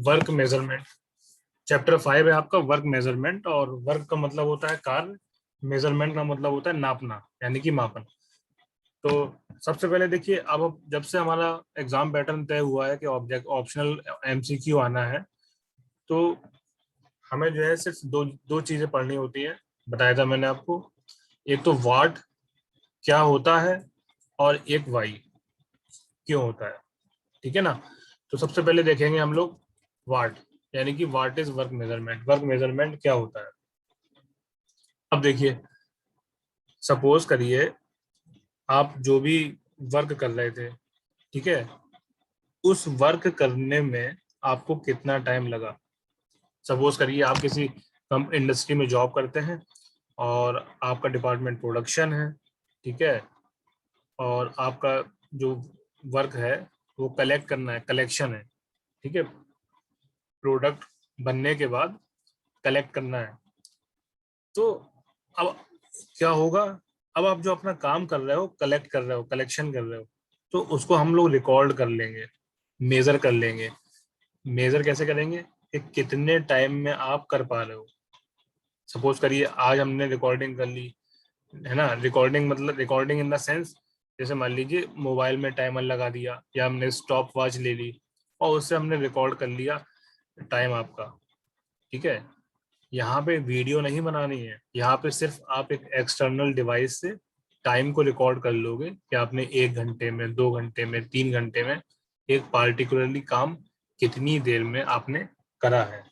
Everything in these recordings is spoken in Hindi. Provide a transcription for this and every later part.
Work measurement. चैप्टर 5 है आपका वर्क मेजरमेंट। और वर्क का मतलब होता है कार्य, मेजरमेंट का मतलब होता है नापना यानी कि मापन। तो सबसे पहले देखिए, अब जब से हमारा एग्जाम पैटर्न तय हुआ है कि ऑब्जेक्ट ऑप्शनल एमसीक्यू आना है, तो हमें जो है सिर्फ दो दो चीजें पढ़नी होती है। बताया था मैंने आपको, एक तो वाट क्या होता है और एक वाई क्यों होता है। ठीक है ना। तो सबसे पहले देखेंगे हम लोग वाट, यानी कि what is work measurement. Work measurement क्या होता है। अब देखिए, सपोज करिए आप जो भी वर्क कर रहे थे, ठीक है, उस वर्क करने में आपको कितना टाइम लगा। सपोज करिए आप किसी कम इंडस्ट्री में जॉब करते हैं और आपका डिपार्टमेंट प्रोडक्शन है, ठीक है, और आपका जो वर्क है वो कलेक्ट करना है, कलेक्शन है, ठीक है, प्रोडक्ट बनने के बाद कलेक्ट करना है। तो अब क्या होगा, अब आप जो अपना काम कर रहे हो, कलेक्ट कर रहे हो, कलेक्शन कर रहे हो, तो उसको हम लोग रिकॉर्ड कर लेंगे, मेजर कर लेंगे। मेजर कैसे करेंगे कि कितने टाइम में आप कर पा रहे हो। सपोज करिए आज हमने रिकॉर्डिंग कर ली, है ना। रिकॉर्डिंग मतलब रिकॉर्डिंग इन द सेंस, जैसे मान लीजिए मोबाइल में टाइमर लगा दिया या हमने स्टॉप वॉच ले ली और उससे हमने रिकॉर्ड कर लिया टाइम आपका, ठीक है। यहाँ पे वीडियो नहीं बनानी है, यहाँ पे सिर्फ आप एक एक्सटर्नल डिवाइस से टाइम को रिकॉर्ड कर लोगे कि आपने 1 घंटे में, 2 घंटे में, 3 घंटे में एक पार्टिकुलरली काम कितनी देर में आपने करा है।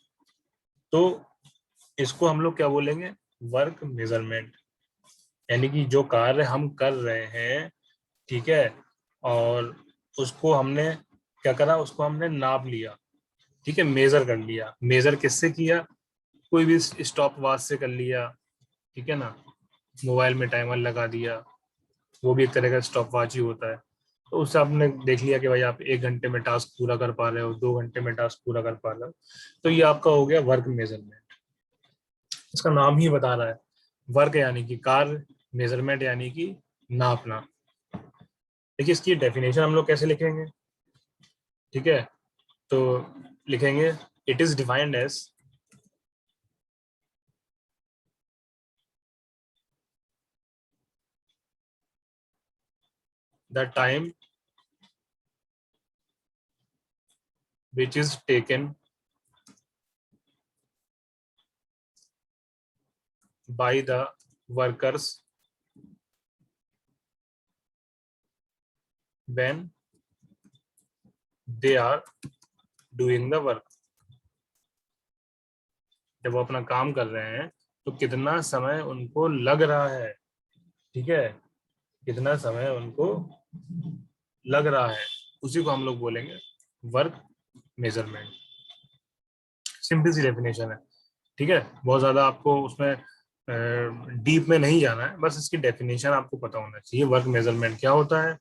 तो इसको हम लोग क्या बोलेंगे, वर्क मेजरमेंट। यानी कि जो कार्य हम कर रहे हैं, ठीक है, और उसको हमने क्या करा, उसको हमने नाप लिया, ठीक है, मेजर कर लिया। मेजर किससे किया, कोई भी स्टॉप वॉच से कर लिया, ठीक है ना, मोबाइल में टाइमर लगा दिया, वो भी एक तरह का स्टॉप वॉच ही होता है। तो उससे आपने देख लिया कि भाई आप 1 घंटे में टास्क पूरा कर पा रहे हो, 2 घंटे में टास्क पूरा कर पा रहे हो, तो ये आपका हो गया वर्क मेजरमेंट। इसका नाम ही बता रहा है, वर्क यानी कि कार्य, मेजरमेंट यानी कि नापना। देखिए इसकी डेफिनेशन हम लोग कैसे लिखेंगे, ठीक है। तो लिखेंगे, it is defined as the time which is taken by the workers when they are doing the work। जब वो अपना काम कर रहे हैं तो कितना समय उनको लग रहा है, ठीक है, कितना समय उनको लग रहा है, उसी को हम लोग बोलेंगे वर्क मेजरमेंट। सिंपल सी डेफिनेशन है, ठीक है। बहुत ज्यादा आपको उसमें डीप में नहीं जाना है, बस इसकी डेफिनेशन आपको पता होना चाहिए। वर्क मेजरमेंट क्या होता है,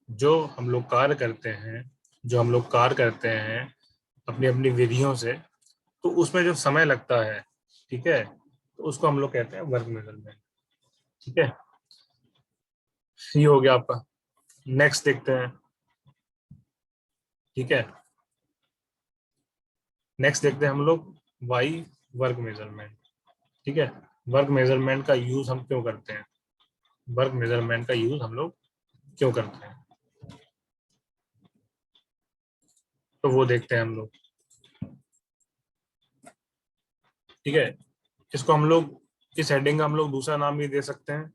जो हम लोग कार्य करते हैं, जो हम लोग कार्य करते हैं अपनी अपनी विधियों से, तो उसमें जो समय लगता है, ठीक है, तो उसको हम लोग कहते हैं वर्क मेजरमेंट। ठीक है, ये हो गया आपका। नेक्स्ट देखते हैं, ठीक है, नेक्स्ट देखते हैं हम लोग वाई वर्क मेजरमेंट। ठीक है, वर्क मेजरमेंट का यूज हम क्यों करते हैं, वर्क मेजरमेंट का यूज हम लोग क्यों करते हैं, तो वो देखते हैं हम लोग। ठीक है, इसको हम लोग, इस हेडिंग का हम लोग दूसरा नाम भी दे सकते हैं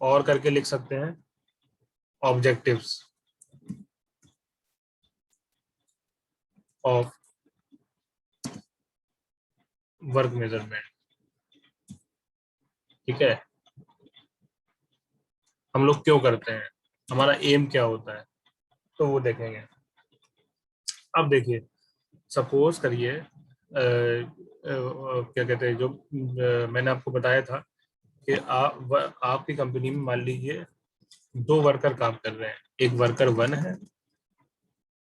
और करके लिख सकते हैं, ऑब्जेक्टिव्स ऑफ वर्क मेजरमेंट। ठीक है, हम लोग क्यों करते हैं, हमारा एम क्या होता है, तो वो देखेंगे। अब देखिए, सपोज करिए क्या कहते हैं, जो मैंने आपको बताया था कि आपकी कंपनी में मान लीजिए 2 वर्कर काम कर रहे हैं, एक वर्कर 1 है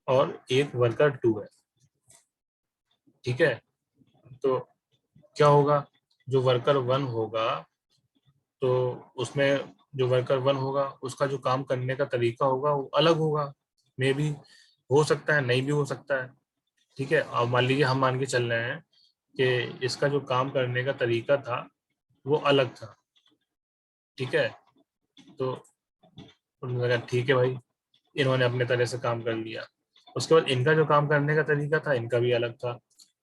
और एक वर्कर 2 है। ठीक है, तो क्या होगा, जो वर्कर 1 होगा, तो उसमें जो वर्कर 1 होगा उसका जो काम करने का तरीका होगा वो अलग होगा। मे भी हो सकता है, नहीं भी हो सकता है। ठीक है। अब मान लीजिए हम मान के चल रहे हैं कि इसका जो काम करने का तरीका था वो अलग था। ठीक है। तो उन्होंने कहा ठीक है भाई, इन्होंने अपने तरह से काम कर लिया। उसके बाद इनका जो काम करने का तरीका था इनका भी अलग था,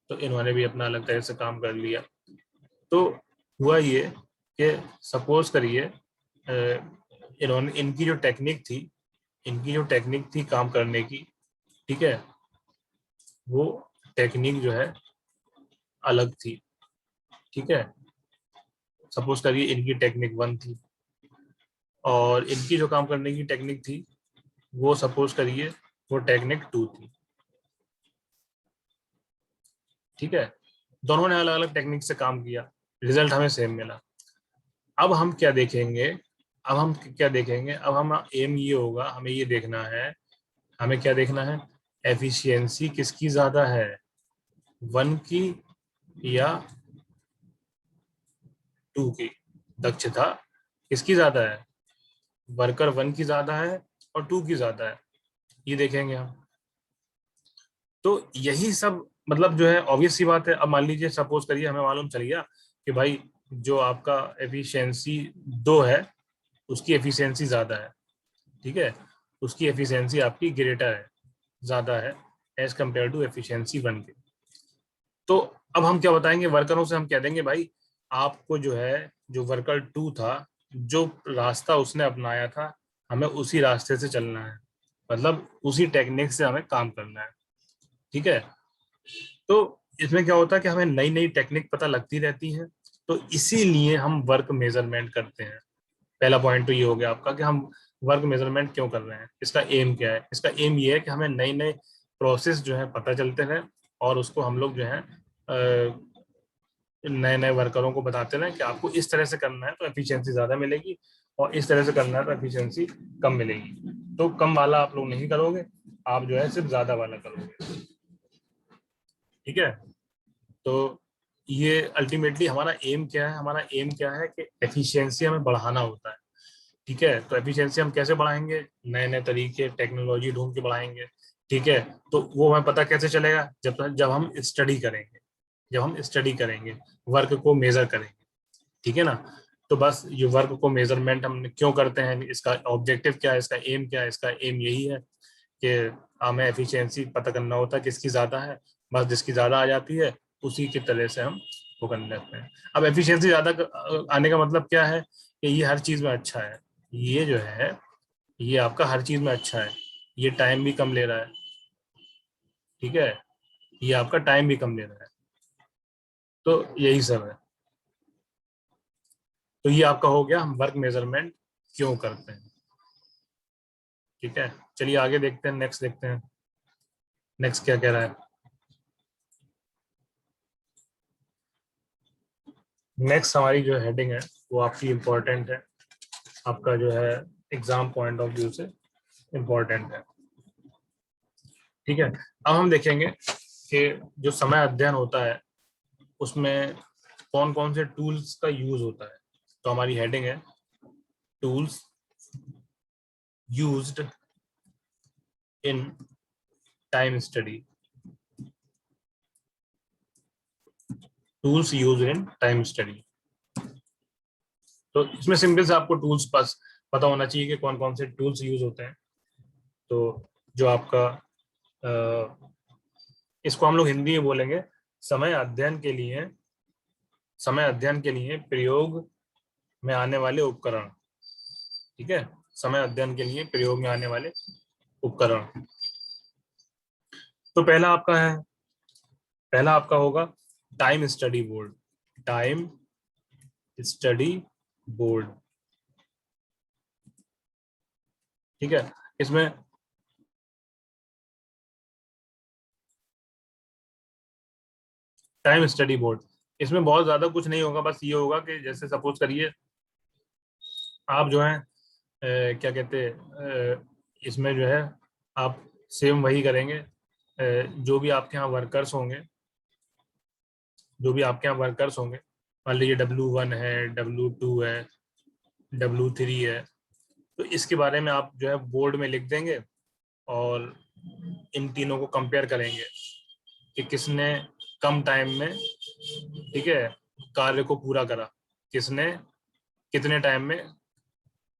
तो इन्होंने भी अपना अलग तरह से काम कर लिया। तो हुआ ये कि सपोज करिए इन्होंने इनकी जो टेक्निक थी काम करने की, ठीक है, वो टेक्निक जो है अलग थी। ठीक है। सपोज करिए इनकी टेक्निक 1 थी और इनकी जो काम करने की टेक्निक थी वो सपोज करिए वो टेक्निक 2 थी। ठीक है। दोनों ने अलग अलग टेक्निक से काम किया, रिजल्ट हमें सेम मिला। अब हम क्या देखेंगे, अब हम एम ये होगा, हमें ये देखना है, हमें क्या देखना है, एफिशिएंसी किसकी ज्यादा है, 1 की या 2 की। दक्षता किसकी ज्यादा है, वर्कर 1 की ज्यादा है और 2 की ज्यादा है, ये देखेंगे हम। तो यही सब मतलब जो है ऑब्वियस सी बात है। अब मान लीजिए सपोज करिए हमें मालूम चल गया कि भाई जो आपका एफिशिएंसी 2 है उसकी एफिशिएंसी ज्यादा है। ठीक है। उसकी एफिशिएंसी आपकी ग्रेटर है, ज्यादा है एज कम्पेयर टू एफिशिएंसी 1 के। तो अब हम क्या बताएंगे वर्करों से, हम कह देंगे भाई आपको जो है, जो वर्कर 2 था, जो रास्ता उसने अपनाया था हमें उसी रास्ते से चलना है, मतलब उसी टेक्निक से हमें काम करना है। ठीक है। तो इसमें क्या होता है कि हमें नई नई टेक्निक पता लगती रहती है, तो इसीलिए हम वर्क मेजरमेंट करते हैं। पहला पॉइंट तो ये हो गया आपका कि हम वर्क मेजरमेंट क्यों कर रहे हैं, इसका एम क्या है। इसका एम ये है कि हमें नए नए प्रोसेस जो है पता चलते हैं और उसको हम लोग जो है नए नए वर्करों को बताते रहे कि आपको इस तरह से करना है तो एफिशिएंसी ज्यादा मिलेगी और इस तरह से करना है तो एफिशिएंसी कम मिलेगी। तो कम वाला आप लोग नहीं करोगे, आप जो है सिर्फ ज्यादा वाला करोगे। ठीक है। तो ये अल्टीमेटली हमारा एम क्या है, हमारा एम क्या है कि एफिशिएंसी हमें बढ़ाना होता है। ठीक है। तो एफिशिएंसी हम कैसे बढ़ाएंगे, नए नए तरीके टेक्नोलॉजी ढूंढ के बढ़ाएंगे। ठीक है। तो वो हमें पता कैसे चलेगा, जब हम स्टडी करेंगे, जब हम स्टडी करेंगे, वर्क को मेजर करेंगे। ठीक है ना। तो बस ये वर्क को मेजरमेंट हम क्यों करते हैं, इसका ऑब्जेक्टिव क्या है, इसका एम क्या है, इसका एम यही है कि हमें एफिशिएंसी पता करना होता है किसकी ज्यादा है। बस जिसकी ज्यादा आ जाती है उसी की तरह से हम वो करने लगते हैं। अब एफिशिएंसी ज्यादा आने का मतलब क्या है कि ये हर चीज में अच्छा है, ये जो है ये आपका हर चीज में अच्छा है, ये टाइम भी कम ले रहा है। ठीक है। ये आपका टाइम भी कम ले रहा है। तो यही सब है। तो ये आपका हो गया हम वर्क मेजरमेंट क्यों करते हैं। ठीक है। चलिए आगे देखते हैं, नेक्स्ट देखते हैं, नेक्स्ट क्या कह रहा है। नेक्स्ट हमारी जो हेडिंग है वो आपकी इम्पोर्टेंट है, आपका जो है एग्जाम पॉइंट ऑफ व्यू से इम्पोर्टेंट है। ठीक है। अब हम देखेंगे कि जो समय अध्ययन होता है उसमें कौन कौन से टूल्स का यूज होता है। तो हमारी हेडिंग है tools used in time study. Tools use in time study. तो इसमें सिंपल से आपको टूल्स पास पता होना चाहिए कि कौन कौन से टूल्स यूज होते हैं। तो जो आपका इसको हम लोग हिंदी में बोलेंगे समय अध्ययन के लिए, समय अध्ययन के लिए प्रयोग में आने वाले उपकरण। ठीक है। समय अध्ययन के लिए प्रयोग में आने वाले उपकरण। तो पहला आपका होगा time study board. Time study board. ठीक है। इसमें टाइम स्टडी बोर्ड, इसमें बहुत ज्यादा कुछ नहीं होगा, बस ये होगा कि जैसे सपोज करिए आप जो है क्या कहते हैं इसमें जो है आप सेम वही करेंगे। जो भी आपके यहाँ वर्कर्स होंगे, जो भी आपके यहाँ वर्कर्स होंगे, मान लीजिए W1 है, W2 है, W3 है, तो इसके बारे में आप जो है बोर्ड में लिख देंगे और इन तीनों को कंपेयर करेंगे। कि किसने कम टाइम में, ठीक है, कार्य को पूरा करा, किसने कितने टाइम में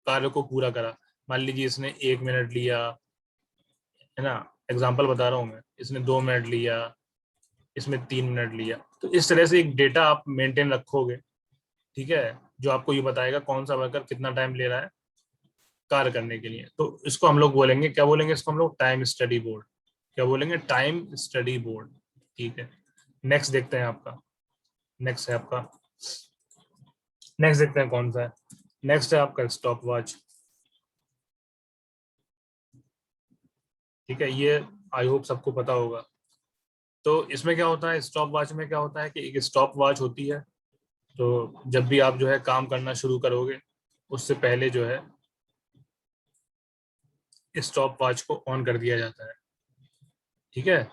कार्य को पूरा करा। मान लीजिए इसने 1 मिनट लिया, है ना, एग्जाम्पल बता रहा हूँ मैं, इसने 2 मिनट लिया, इसमें 3 मिनट लिया। तो इस तरह से एक डेटा आप मेंटेन रखोगे, ठीक है, जो आपको ये बताएगा कौन सा वर्कर कितना टाइम ले रहा है कार्य करने के लिए। तो इसको हम लोग बोलेंगे, क्या बोलेंगे इसको हम लोग, टाइम स्टडी बोर्ड। क्या बोलेंगे, टाइम स्टडी बोर्ड। ठीक है, नेक्स्ट देखते हैं आपका, नेक्स्ट है आपका, नेक्स्ट देखते हैं कौन सा है। नेक्स्ट है आपका स्टॉप वॉच। ठीक है, ये आई होप सबको पता होगा। तो इसमें क्या होता है, स्टॉप वॉच में क्या होता है कि एक स्टॉप वॉच होती है। तो जब भी आप जो है काम करना शुरू करोगे, उससे पहले जो है स्टॉप वॉच को ऑन कर दिया जाता है। ठीक है,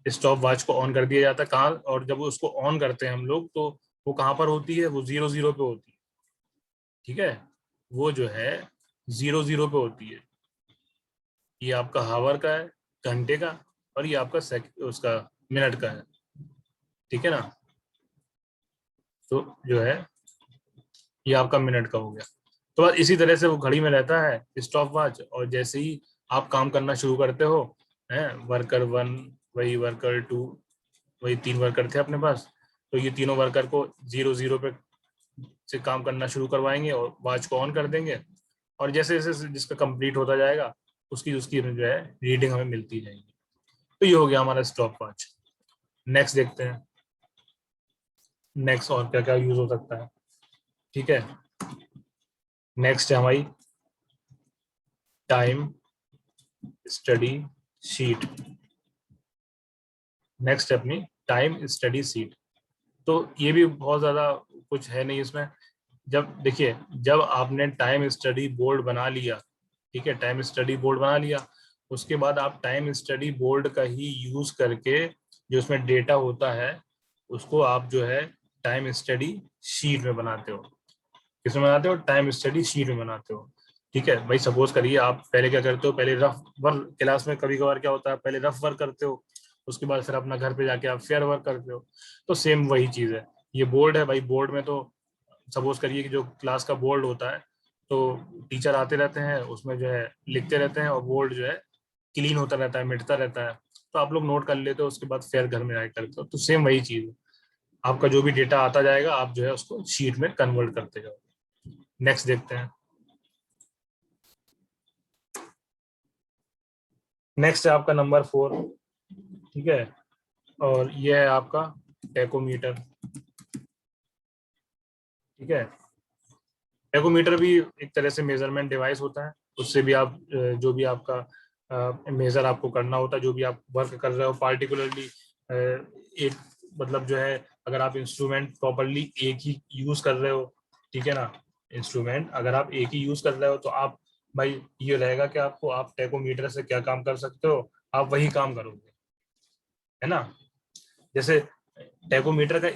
स्टॉप वॉच को ऑन कर दिया जाता है कहाँ, और जब उसको ऑन करते हैं हम लोग तो वो कहाँ पर होती है, वो 0 0 पे होती है। ठीक है, वो जो है 0 0 पे होती है। ये आपका हावर का है, घंटे का, और ये आपका उसका मिनट का है। ठीक है ना, तो जो है ये आपका मिनट का हो गया। तो बस इसी तरह से वो घड़ी में रहता है स्टॉप वॉच, और जैसे ही आप काम करना शुरू करते हो, है, वर्कर 1, वही वर्कर 2, वही 3 वर्कर थे अपने पास, तो ये तीनों वर्कर को 0 0 पे से काम करना शुरू करवाएंगे और वॉच को ऑन कर देंगे। और जैसे जैसे जिसका कंप्लीट होता जाएगा, उसकी उसकी जो है रीडिंग हमें मिलती जाएगी। तो ये हो गया हमारा स्टॉप वॉच। नेक्स्ट देखते हैं, नेक्स्ट और क्या क्या यूज हो सकता है। ठीक है, नेक्स्ट है हमारी टाइम स्टडी शीट। नेक्स्ट है अपनी टाइम स्टडी शीट। तो ये भी बहुत ज्यादा कुछ है नहीं इसमें। जब देखिए, जब आपने टाइम स्टडी बोर्ड बना लिया, ठीक है, टाइम स्टडी बोर्ड बना लिया, उसके बाद आप टाइम स्टडी बोर्ड का ही यूज करके जो उसमें डेटा होता है उसको आप जो है टाइम स्टडी शीट में बनाते हो। किसमें बनाते हो, टाइम स्टडी शीट में बनाते हो। ठीक है भाई, सपोज करिए आप पहले क्या करते हो, पहले रफ वर्क, क्लास में कभी कभार क्या होता है, पहले रफ वर्क करते हो, उसके बाद फिर अपना घर पे जाके आप फेयर वर्क करते हो। तो सेम वही चीज है, ये बोर्ड है भाई। बोर्ड में तो सपोज करिए कि जो क्लास का बोर्ड होता है, तो टीचर आते रहते हैं, उसमें जो है लिखते रहते हैं, और बोर्ड जो है क्लीन होता रहता है, मिटता रहता है। तो आप लोग नोट कर लेते हो, उसके बाद फिर घर में जाकर करते हो। तो सेम वही चीज है, आपका जो भी डेटा आता जाएगा आप जो है उसको शीट में कन्वर्ट करते जाओ। नेक्स्ट देखते हैं, नेक्स्ट है आपका नंबर 4। ठीक है, और ये है आपका टेकोमीटर। ठीक है, टेकोमीटर भी एक तरह से मेजरमेंट डिवाइस होता है। उससे भी आप जो भी आपका मेजर आपको करना होता है, जो भी आप वर्क कर रहे हो पार्टिकुलरली, एक मतलब जो है, अगर आप इंस्ट्रूमेंट प्रॉपरली एक ही यूज कर रहे हो, ठीक है ना, इंस्ट्रूमेंट अगर आप एक ही यूज कर रहे हो तो आप भाई ये रहेगा कि आपको, आप टेकोमीटर से क्या काम कर सकते हो, आप वही काम करोगे, है ना। जैसे टेकोमीटर का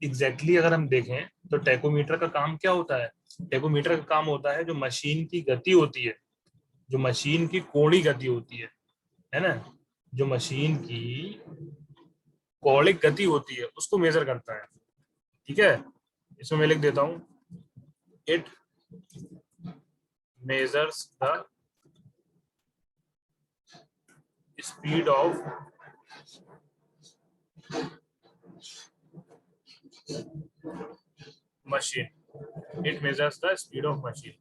एग्जैक्टली अगर हम देखें तो टेकोमीटर का काम क्या होता है, टेकोमीटर का काम होता है जो मशीन की गति होती है, जो मशीन की कोणीय गति होती है ना, जो मशीन की कौणिक गति होती है उसको मेजर करता है। ठीक है, इसमें मैं लिख देता हूं, it measures the speed of machine, it measures the speed of machine.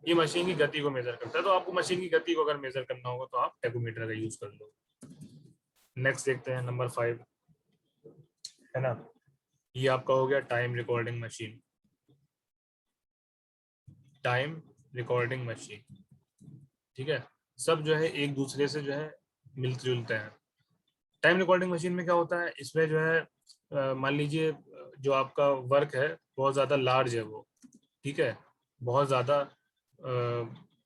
ये मशीन की गति को मेजर करता है। तो आपको मशीन की गति को अगर मेजर करना होगा तो आप टेकोमीटर का यूज कर लो। नेक्स्ट देखते हैं नंबर 5, है ना, ये आपका हो गया time recording machine. Time recording machine, ठीक है, सब जो है एक दूसरे से जो है मिलते जुलते हैं। टाइम रिकॉर्डिंग मशीन में क्या होता है, इसमें जो है मान लीजिए जो आपका वर्क है बहुत ज़्यादा लार्ज है वो, ठीक है, बहुत ज़्यादा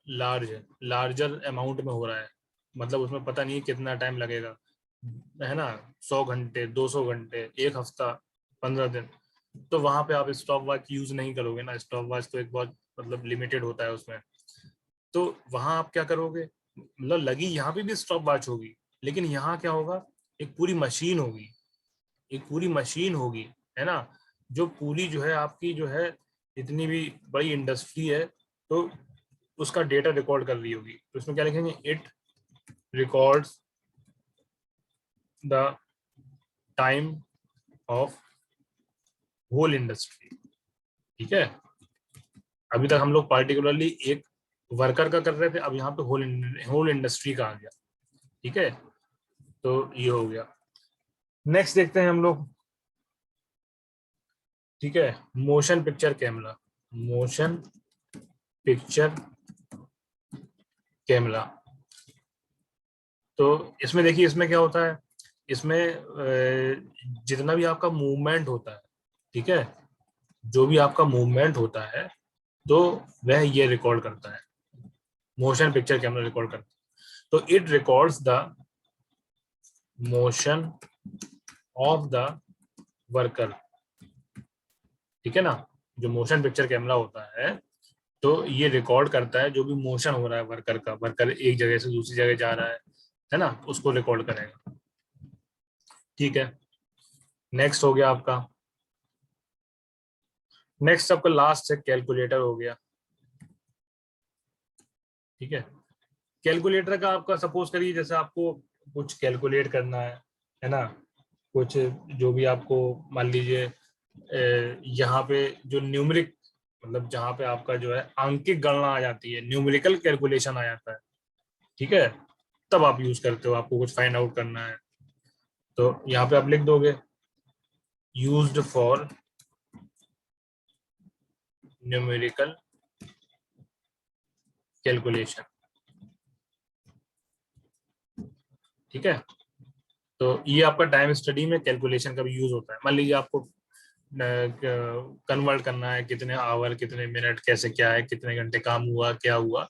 लार्ज है, लार्जर अमाउंट में हो रहा है, मतलब उसमें पता नहीं कितना टाइम लगेगा, है ना, 100 घंटे, 200 घंटे, एक हफ्ता, 15 दिन। तो वहां पे आप स्टॉप वॉच यूज नहीं करोगे ना, स्टॉप वॉच तो एक बहुत मतलब लिमिटेड होता है उसमें। तो वहां आप क्या करोगे, मतलब लगी यहाँ पे भी स्टॉप वॉच होगी, लेकिन यहाँ क्या होगा, एक पूरी मशीन होगी, एक पूरी मशीन होगी, है ना, जो पूरी जो है आपकी जो है इतनी भी बड़ी इंडस्ट्री है तो उसका डेटा रिकॉर्ड कर रही होगी। तो इसमें क्या लिखेंगे, it records the time of whole industry. ठीक है, अभी तक हम लोग पार्टिकुलरली एक वर्कर का कर रहे थे, अब यहाँ पे होल इंडस्ट्री का आ गया। ठीक है, तो ये हो गया। नेक्स्ट देखते हैं हम लोग। ठीक है, motion picture camera, motion picture camera. तो इसमें देखिए, इसमें क्या होता है, इसमें जितना भी आपका मूवमेंट होता है, ठीक है, जो भी आपका मूवमेंट होता है तो वह ये रिकॉर्ड करता है, मोशन पिक्चर कैमरा रिकॉर्ड करता है। तो it records the motion of the worker. ठीक है ना, जो मोशन पिक्चर कैमरा होता है तो ये रिकॉर्ड करता है जो भी मोशन हो रहा है वर्कर का, वर्कर एक जगह से दूसरी जगह जा रहा है ना, उसको रिकॉर्ड करेगा। ठीक है, नेक्स्ट हो गया आपका, नेक्स्ट आपका लास्ट है कैलकुलेटर हो गया। ठीक है, कैलकुलेटर का आपका सपोज करिए जैसे आपको कुछ कैलकुलेट करना है ना, कुछ जो भी आपको मान लीजिए यहाँ पे जो न्यूमेरिक, मतलब जहाँ पे आपका जो है आंकिक गणना आ जाती है, न्यूमेरिकल कैलकुलेशन आ जाता है। ठीक है, तब आप यूज करते हो, आपको कुछ फाइंड आउट करना है तो यहाँ पे आप लिख दोगे यूज्ड फॉर न्यूमेरिकल कैलकुलेशन। ठीक है, तो ये आपका टाइम स्टडी में कैलकुलेशन का भी यूज होता है। मान लीजिए आपको कन्वर्ट करना है, कितने आवर, कितने मिनट, कैसे क्या है, कितने घंटे काम हुआ, क्या हुआ,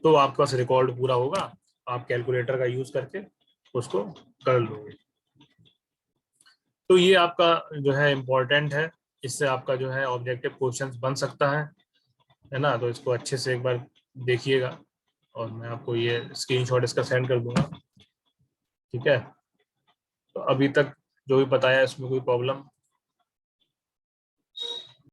तो आपके पास रिकॉर्ड पूरा होगा, आप कैलकुलेटर का यूज करके उसको कर लोगे। तो ये आपका जो है इम्पोर्टेंट है, इससे आपका जो है ऑब्जेक्टिव क्वेश्चंस बन सकता है ना। तो इसको अच्छे से एक बार देखिएगा और मैं आपको ये स्क्रीनशॉट इसका सेंड कर दूंगा। ठीक है, तो अभी तक जो भी बताया इसमें कोई प्रॉब्लम